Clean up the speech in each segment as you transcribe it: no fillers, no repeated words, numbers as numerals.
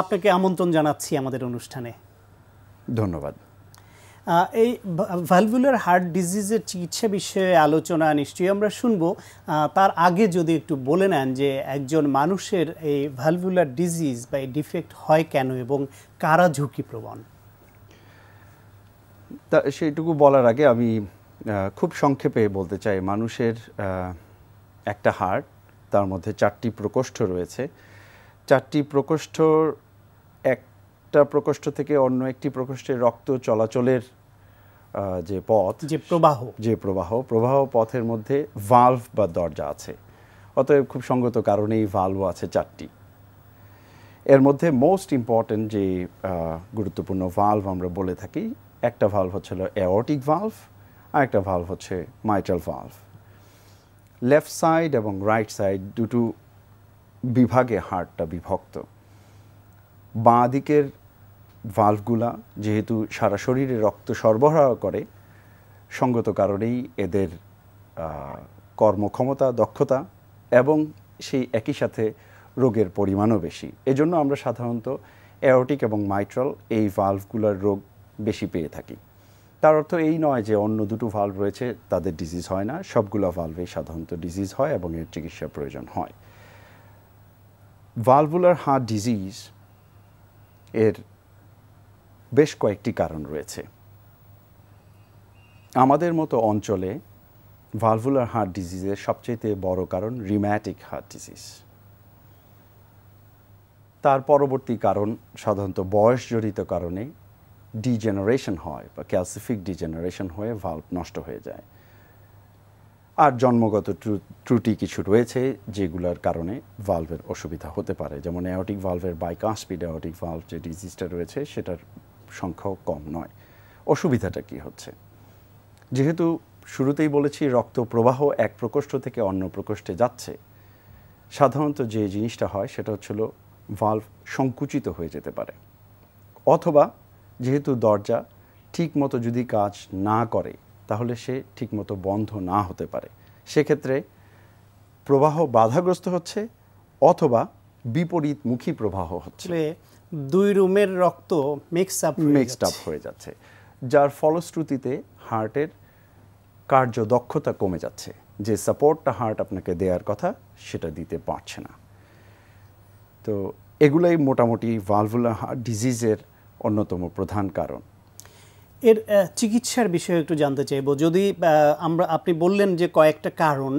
আপনাকে আমন্ত্রণ জানাচ্ছি আমাদের অনুষ্ঠানে। ধন্যবাদ। এই ভ্যালভুলার হার্ট ডিজিজের চিকিৎসা বিষয়ে আলোচনা নিশ্চয়ই আমরা শুনব। তার আগে যদি একটু বলে নেন যে একজন মানুষের এই ভ্যালভুলার ডিজিজ বা এই ডিফেক্ট হয় কেন এবং কারা ঝুঁকিপ্রবণ? তা সেইটুকু বলার আগে আমি খুব সংক্ষেপে বলতে চাই, মানুষের একটা হার্ট, তার মধ্যে 4টি প্রকোষ্ঠ রয়েছে। 4টি প্রকোষ্ঠর একটা প্রকোষ্ঠ থেকে অন্য একটি প্রকোষ্ঠে রক্ত চলাচলের যে পথ, যে প্রবাহ পথের মধ্যে ভালভ বা দরজা আছে। অতএব খুব সঙ্গত কারণেই ভালভও আছে 4টি। এর মধ্যে মোস্ট ইম্পর্টেন্ট যে গুরুত্বপূর্ণ ভালভ আমরা বলে থাকি, একটা ভালভ হচ্ছে অ্যাওর্টিক ভালভ, আর একটা ভালভ হচ্ছে মাইট্রাল ভালভ। লেফট সাইড এবং রাইট সাইড দুটো বিভাগে হার্টটা বিভক্ত। বাঁ দিকের ভালভগুলা যেহেতু সারা শরীরে রক্ত সরবরাহ করে, সঙ্গত কারণেই এদের কর্মক্ষমতা, দক্ষতা এবং সেই একই সাথে রোগের পরিমাণও বেশি। এজন্য আমরা সাধারণত অ্যাওর্টিক এবং মাইট্রাল এই ভালভগুলোর রোগ বেশি পেয়ে থাকি। তার অর্থ এই নয় যে অন্য দুটো ভালভ রয়েছে তাদের ডিজিজ হয় না, সবগুলো ভালভেই সাধারণত ডিজিজ হয় এবং এর চিকিৎসার প্রয়োজন হয়। ভালভুলার হার্ট ডিজিজ এর বেশ কয়েকটি কারণ রয়েছে। আমাদের মতো অঞ্চলে ভালভুলার হার্ট ডিজিজের সবচেয়ে বড় কারণ রিম্যাটিক হার্ট ডিজিজ। তার পরবর্তী কারণ সাধারণত বয়সজনিত কারণে ডিজেনারেশন হয় বা ক্যালসিফিক ডিজেনারেশন হয়ে ভালভ নষ্ট হয়ে যায়। আর জন্মগত ত্রুটি কিছু রয়েছে যেগুলোর কারণে ভালভের অসুবিধা হতে পারে, যেমন অ্যাওর্টিক ভালভের বাইকাসপিড অ্যাওর্টিক ভালভ যে ডিজিজটা রয়েছে সেটার সংখ্যাও কম নয়। অসুবিধাটা কি হচ্ছে? যেহেতু শুরুতেই বলেছি রক্ত প্রবাহ এক প্রকোষ্ঠ থেকে অন্য প্রকোষ্ঠে যাচ্ছে, সাধারণত যে জিনিসটা হয় সেটা হচ্ছিল ভালভ সংকুচিত হয়ে যেতে পারে, অথবা যেহেতু দরজা ঠিকমতো যদি কাজ না করে তাহলে সে ঠিকমতো বন্ধ না হতে পারে, সেক্ষেত্রে প্রবাহ বাধাগ্রস্ত হচ্ছে অথবা বিপরীতমুখী প্রবাহ হচ্ছে। দুই রুমের রক্ত মিক্সড আপ হয়ে যাচ্ছে, যার ফলশ্রুতিতে হার্টের কার্যদক্ষতা কমে যাচ্ছে। যে সাপোর্টটা হার্ট আপনাকে দেওয়ার কথা সেটা দিতে পারছে না। তো এগুলাই মোটামুটি ভালভুলার হার্ট ডিজিজের অন্যতম প্রধান কারণ। এর চিকিৎসার বিষয়ে একটু জানতে চাইব। যদি আপনি বললেন যে কয়েকটা কারণ,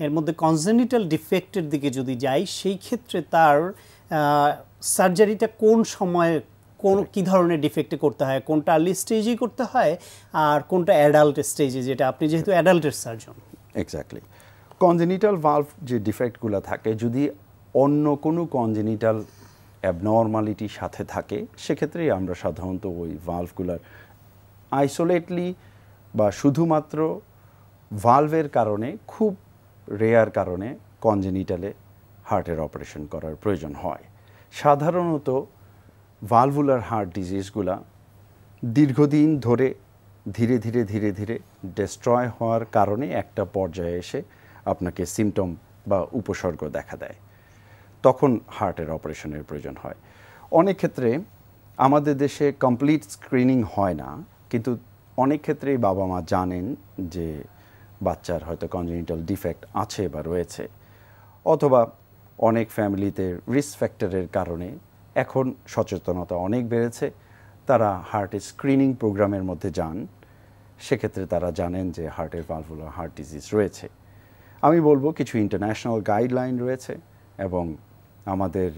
এর মধ্যে কনজেনিটাল ডিফেক্টের দিকে যদি যাই, সেই ক্ষেত্রে তার সার্জারিটা কোন সময়ে কি ধরনের ডিফেক্টে করতে হয়, কোনটা আর্লি স্টেজেই করতে হয় আর কোনটা অ্যাডাল্ট স্টেজে, যেটা আপনি যেহেতু অ্যাডাল্টের সার্জন। এক্স্যাক্টলি। কনজেনিটাল ভালভ যে ডিফেক্টগুলো থাকে, যদি অন্য কোনো কনজেনিটাল অ্যাবনর্মালিটির সাথে থাকে, সেক্ষেত্রেই আমরা সাধারণত ওই ভালভগুলোর আইসোলেটলি বা শুধুমাত্র ভালভের কারণে, খুব রেয়ার কারণে কনজেনিটালে হার্টের অপারেশন করার প্রয়োজন হয়। সাধারণত ভালভুলার হার্ট ডিজিজগুলা দীর্ঘদিন ধরে ধীরে ধীরে ধীরে ধীরে ডেস্ট্রয় হওয়ার কারণে একটা পর্যায়ে এসে আপনাকে সিমটম বা উপসর্গ দেখা দেয়, তখন হার্টের অপারেশনের প্রয়োজন হয়। অনেক ক্ষেত্রে আমাদের দেশে কমপ্লিট স্ক্রিনিং হয় না, কিন্তু অনেক ক্ষেত্রেই বাবা মা জানেন যে বাচ্চার হয়তো কনজেনিটাল ডিফেক্ট আছে বা রয়েছে, অথবা অনেক ফ্যামিলিতে রিস্ক ফ্যাক্টরের কারণে এখন সচেতনতা অনেক বেড়েছে, তারা হার্টের স্ক্রিনিং প্রোগ্রামের মধ্যে যান, সেক্ষেত্রে তারা জানেন যে হার্টের ভালভুলার হার্ট ডিজিজ রয়েছে। আমি বলবো কিছু ইন্টারন্যাশনাল গাইডলাইন রয়েছে এবং আমাদের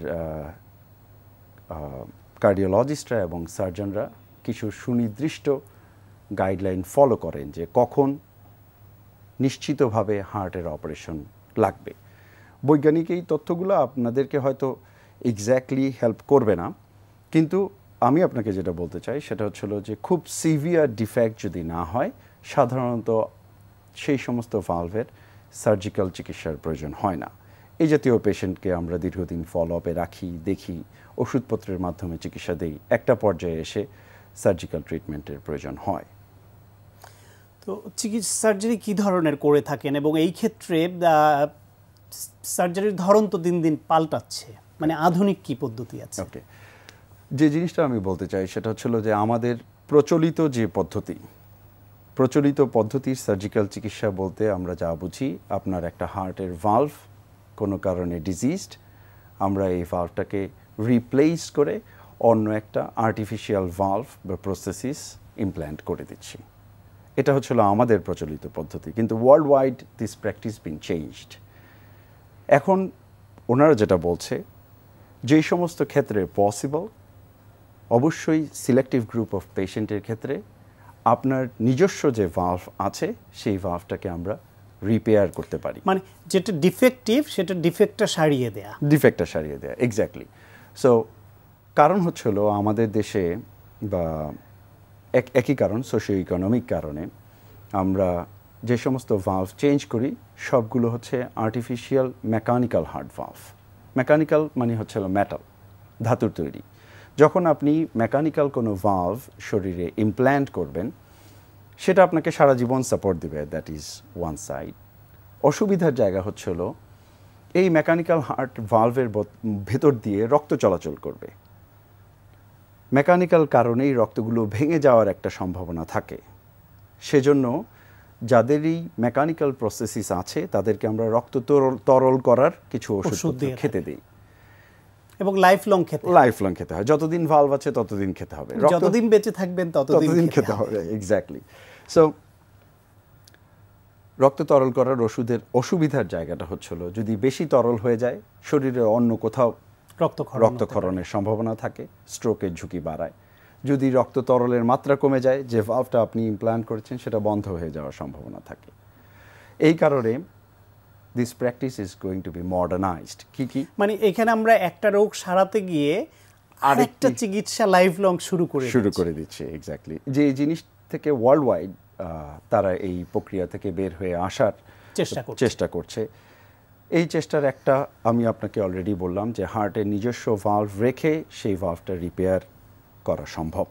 কার্ডিওলজিস্টরা এবং সার্জনরা কিছু সুনির্দিষ্ট গাইডলাইন ফলো করেন যে কখন নিশ্চিতভাবে হার্টের অপারেশন লাগবে। বৈজ্ঞানিক এই তথ্যগুলো আপনাদেরকে হয়তো এক্স্যাক্টলি হেল্প করবে না, কিন্তু আমি আপনাকে যেটা বলতে চাই সেটা হচ্ছিল যে খুব সিভিয়ার ডিফেক্ট যদি না হয়, সাধারণত সেই সমস্ত ভালভের সার্জিক্যাল চিকিৎসার প্রয়োজন হয় না। এই জাতীয় পেশেন্টকে আমরা দীর্ঘদিন ফলো আপে রাখি, দেখি, ওষুধপত্রের মাধ্যমে চিকিৎসা দেই, একটা পর্যায়ে এসে সার্জিক্যাল ট্রিটমেন্টের প্রয়োজন হয়। তো চিকিৎসা সার্জারি কী ধরনের করে থাকেন এবং এই ক্ষেত্রে সার্জারির ধরন তো দিন দিন পাল্টাচ্ছে, মানে আধুনিক কি পদ্ধতি আছে? ওকে, যে জিনিসটা আমি বলতে চাই সেটা হচ্ছিল যে আমাদের প্রচলিত যে পদ্ধতির সার্জিক্যাল চিকিৎসা বলতে আমরা যা বুঝি, আপনার একটা হার্টের ভালভ কোনো কারণে ডিজিজড, আমরা এই ভালভটাকে রিপ্লেস করে অন্য একটা আর্টিফিশিয়াল ভালভ বা প্রসেসিস ইমপ্ল্যান্ট করে দিচ্ছি। এটা হচ্ছিল আমাদের প্রচলিত পদ্ধতি, কিন্তু world wide this practice been changed. এখন ওনারা যেটা বলছে, যেই সমস্ত ক্ষেত্রে পসিবল, অবশ্যই সিলেক্টিভ গ্রুপ অফ পেশেন্টের ক্ষেত্রে আপনার নিজস্ব যে ভালভ আছে সেই ভালভটাকে আমরা রিপেয়ার করতে পারি, মানে যেটা ডিফেক্টিভ সেটা ডিফেক্টটা সারিয়ে দেয়া। এক্স্যাক্টলি। সো কারণ হচ্ছিল আমাদের দেশে বা একই কারণ, সোশিও ইকোনমিক কারণে আমরা যে সমস্ত ভালভ চেঞ্জ করি সবগুলো হচ্ছে artificial mechanical heart valve. Mechanical মানে হচ্ছে মেটাল, ধাতুর তৈরি। যখন আপনি মেকানিক্যাল কোনো ভালভ শরীরে ইমপ্ল্যান্ট করবেন, সেটা আপনাকে সারা জীবন সাপোর্ট দিবে, দ্যাট ইজ ওয়ান সাইড। অসুবিধার জায়গা হচ্ছিল এই মেকানিক্যাল হার্ট ভালভের ভেতর দিয়ে রক্ত চলাচল করবে। মেকানিক্যাল কারণেই রক্তগুলো ভেঙে যাওয়ার একটা সম্ভাবনা থাকে। সেজন্য যাদেরই মেকানিক্যাল প্রসেসিস আছে তাদেরকে আমরা রক্ত তরল করার কিছু ওষুধ খেতে দিই, এবং লাইফ লং খেতে হয়। যতদিন ভালভ আছে ততদিন খেতে হবে, যতদিন বেঁচে থাকবেন ততদিন খেতে হবে। এক্স্যাক্টলি। সো রক্ত তরল করার ওষুধের অসুবিধার জায়গাটা হচ্ছিল যদি বেশি তরল হয়ে যায় শরীরে অন্য কোথাও রক্তক্ষরণের সম্ভাবনা থাকে, স্ট্রোকের ঝুঁকি বাড়ায়। যদি রক্ত তরলের মাত্রা কমে যায়, যে ভালভটা আপনি ইমপ্ল্যান্ট করেছেন সেটা বন্ধ হয়ে যাওয়ার সম্ভাবনা থাকে। এই কারণে this practice is going to be modernized. কি মানে এখানে আমরা একটা রোগ সারাতে গিয়ে আরেকটা চিকিৎসা লাইফ লং শুরু করে দিচ্ছে। এক্স্যাক্টলি। যে জিনিস থেকে ওয়ার্ল্ড ওয়াইড তারা এই প্রক্রিয়া থেকে বের হয়ে আসার চেষ্টা করছে। এই চেষ্টার একটা আমি আপনাকে অলরেডি বললাম যে হার্টের নিজস্ব ভালভ রেখে সেই ভালভটা রিপেয়ার করা সম্ভব,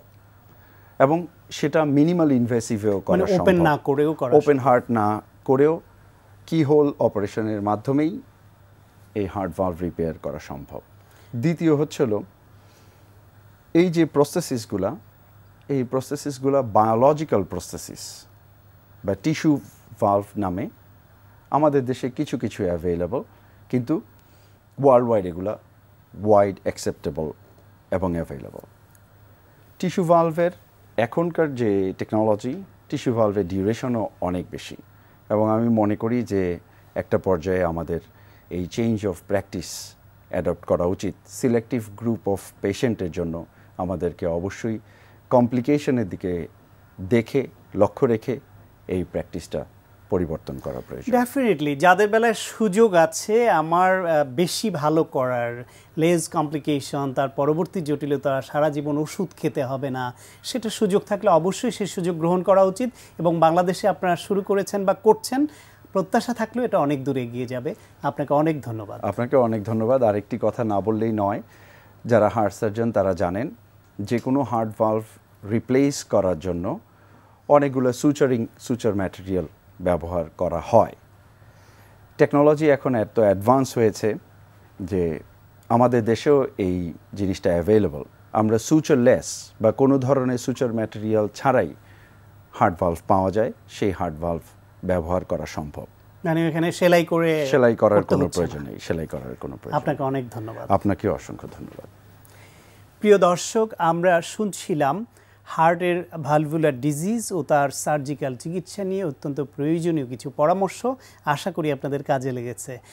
এবং সেটা মিনিমাল ইনভেসিভেও করা সম্ভব। ওপেন হার্ট না করেও কি হোল অপারেশনের মাধ্যমেই এই হার্ট ভালভ রিপেয়ার করা সম্ভব। দ্বিতীয় হচ্ছিল এই যে এই প্রসেসিসগুলা বায়োলজিক্যাল প্রসেসিস বা টিস্যু ভালভ নামে আমাদের দেশে কিছু কিছু অ্যাভেলেবল, কিন্তু ওয়ার্ল্ড ওয়াইড এগুলা ওয়াইড অ্যাকসেপ্টেবল এবং অ্যাভেলেবল। টিস্যু ভালভের এখনকার যে টেকনোলজি, টিস্যু ভালভের ডিউরেশনও অনেক বেশি, এবং আমি মনে করি যে একটা পর্যায়ে আমাদের এই চেঞ্জ অফ প্র্যাকটিস অ্যাডপ্ট করা উচিত। সিলেক্টিভ গ্রুপ অফ পেশেন্টের জন্য আমাদেরকে অবশ্যই কমপ্লিকেশনের দিকে লক্ষ্য রেখে এই প্র্যাকটিসটা পরিবর্তন করা প্রয়োজন। ডেফিনেটলি যাদের বেলায় সুযোগ আছে আমার বেশি ভালো করার, লেস কমপ্লিকেশন, তার পরবর্তী জটিলতা, সারা জীবন ওষুধ খেতে হবে না, সেটা সুযোগ থাকলে অবশ্যই সেই সুযোগ গ্রহণ করা উচিত। এবং বাংলাদেশে আপনারা শুরু করেছেন বা করছেন, প্রত্যাশা থাকলেও এটা অনেক দূরে এগিয়ে যাবে। আপনাকে অনেক ধন্যবাদ। আপনাকে অনেক ধন্যবাদ। আরেকটি কথা না বললেই নয়, যারা হার্ট সার্জন তারা জানেন যে কোনো হার্ট ভালভ রিপ্লেস করার জন্য অনেকগুলো সুচার ম্যাটেরিয়াল ব্যবহার করা হয়। টেকনোলজি এখন এত অ্যাডভান্স হয়েছে যে আমাদের দেশেও এই জিনিসটা অ্যাভেলেবল। আমরা সুচারলেস বা কোনো ধরনের সুচার ম্যাটেরিয়াল ছাড়াই হার্ট ভালভ পাওয়া যায়, সেই হার্ট ভালভ ব্যবহার করা সম্ভব। মানে এখানে সেলাই করার কোনো প্রয়োজন নেই। আপনাকে অনেক ধন্যবাদ। আপনাকেও অসংখ্য ধন্যবাদ। প্রিয় দর্শক, আমরা শুনছিলাম হার্টের ভালভুলার ডিজিজ ও তার সার্জিক্যাল চিকিৎসা নিয়ে অত্যন্ত প্রয়োজনীয় কিছু পরামর্শ। আশা করি আপনাদের কাজে লেগেছে।